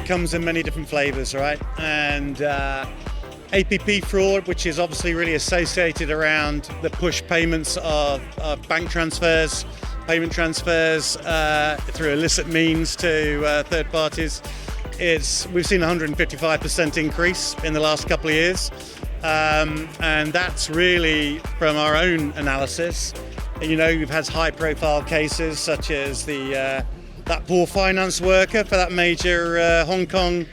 comes in many different flavors, right? And APP fraud, which is obviously really associated around the push payments of bank transfers, payment transfers through illicit means to third parties. We've seen a 155% increase in the last couple of years. And that's really from our own analysis. We've had high profile cases such as that poor finance worker for that major Hong Kong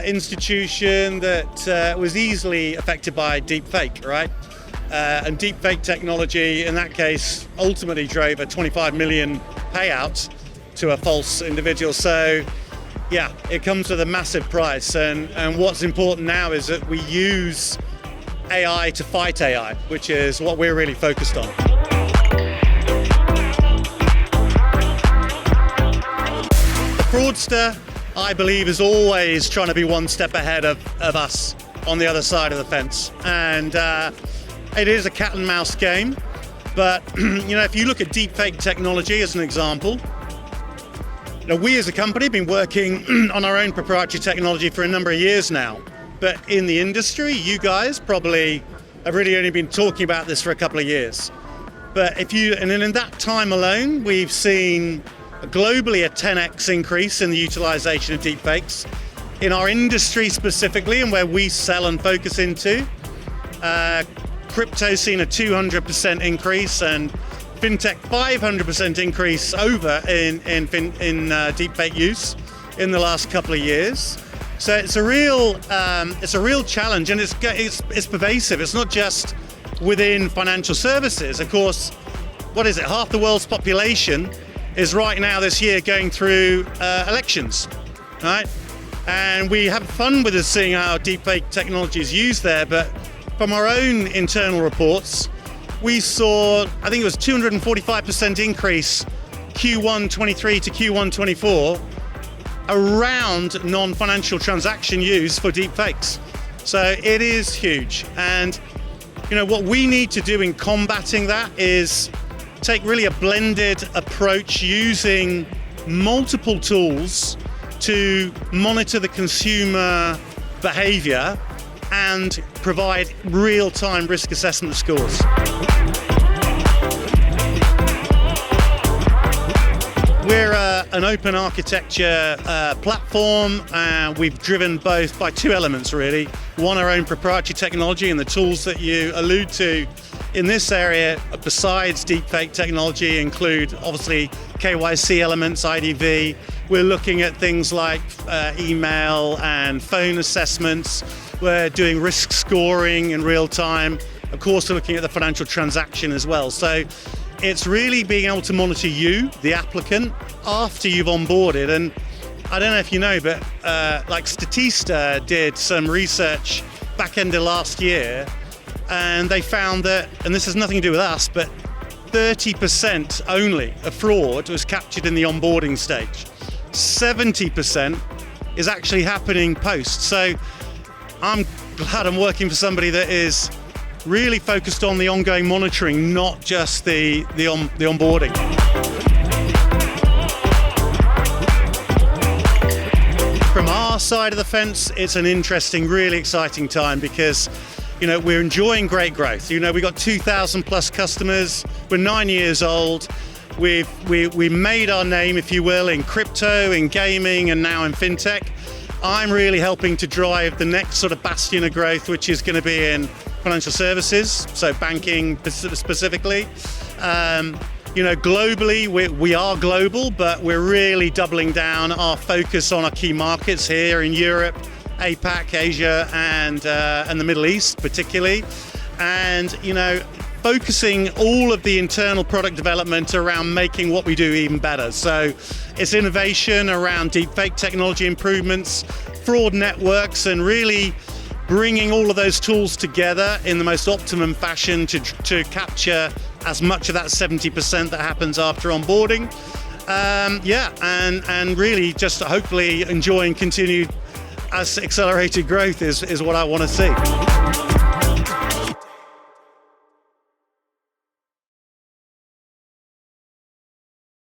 institution that was easily affected by deepfake, right? And deepfake technology in that case ultimately drove a 25 million payout to a false individual. So yeah, it comes with a massive price, and what's important now is that we use AI to fight AI, which is what we're really focused on. The fraudster, I believe, is always trying to be one step ahead of us on the other side of the fence. And it is a cat and mouse game, but if you look at deepfake technology as an example, we as a company have been working on our own proprietary technology for a number of years now. But in the industry, you guys probably have really only been talking about this for a couple of years. But in that time alone, we've seen globally a 10x increase in the utilization of deepfakes. In our industry specifically, and where we sell and focus into, crypto's seen a 200% increase, and FinTech 500% increase over in deepfake use in the last couple of years. So it's a real challenge, and it's pervasive. It's not just within financial services. Of course, what is it? Half the world's population is right now this year going through elections, right? And we have fun with us seeing how deepfake technology is used there. But from our own internal reports, we saw, I think it was 245% increase Q1 23 to Q1 24 around non-financial transaction use for deepfakes. So it is huge. And what we need to do in combating that is take really a blended approach using multiple tools to monitor the consumer behavior and provide real-time risk assessment scores. We're an open architecture platform. We've driven both by two elements, really. One, our own proprietary technology and the tools that you allude to in this area, besides deepfake technology, include obviously KYC elements, IDV. We're looking at things like email and phone assessments. We're doing risk scoring in real time. Of course, we're looking at the financial transaction as well. So it's really being able to monitor you, the applicant, after you've onboarded. And I don't know if you know, but like Statista did some research back end of last year, and they found that, and this has nothing to do with us, but 30% only of fraud was captured in the onboarding stage. 70% is actually happening post. So I'm glad I'm working for somebody that is really focused on the ongoing monitoring, not just the onboarding. From our side of the fence, it's an interesting, really exciting time because we're enjoying great growth. We got 2,000 plus customers. We're 9 years old. We made our name, if you will, in crypto, in gaming, and now in FinTech. I'm really helping to drive the next sort of bastion of growth, which is going to be in financial services, so banking specifically. Globally, we are global, but we're really doubling down our focus on our key markets here in Europe, APAC, Asia, and the Middle East particularly. And, focusing all of the internal product development around making what we do even better. So it's innovation around deepfake technology improvements, fraud networks, and really bringing all of those tools together in the most optimum fashion to capture as much of that 70% that happens after onboarding. And really just hopefully enjoying continued accelerated growth is what I want to see.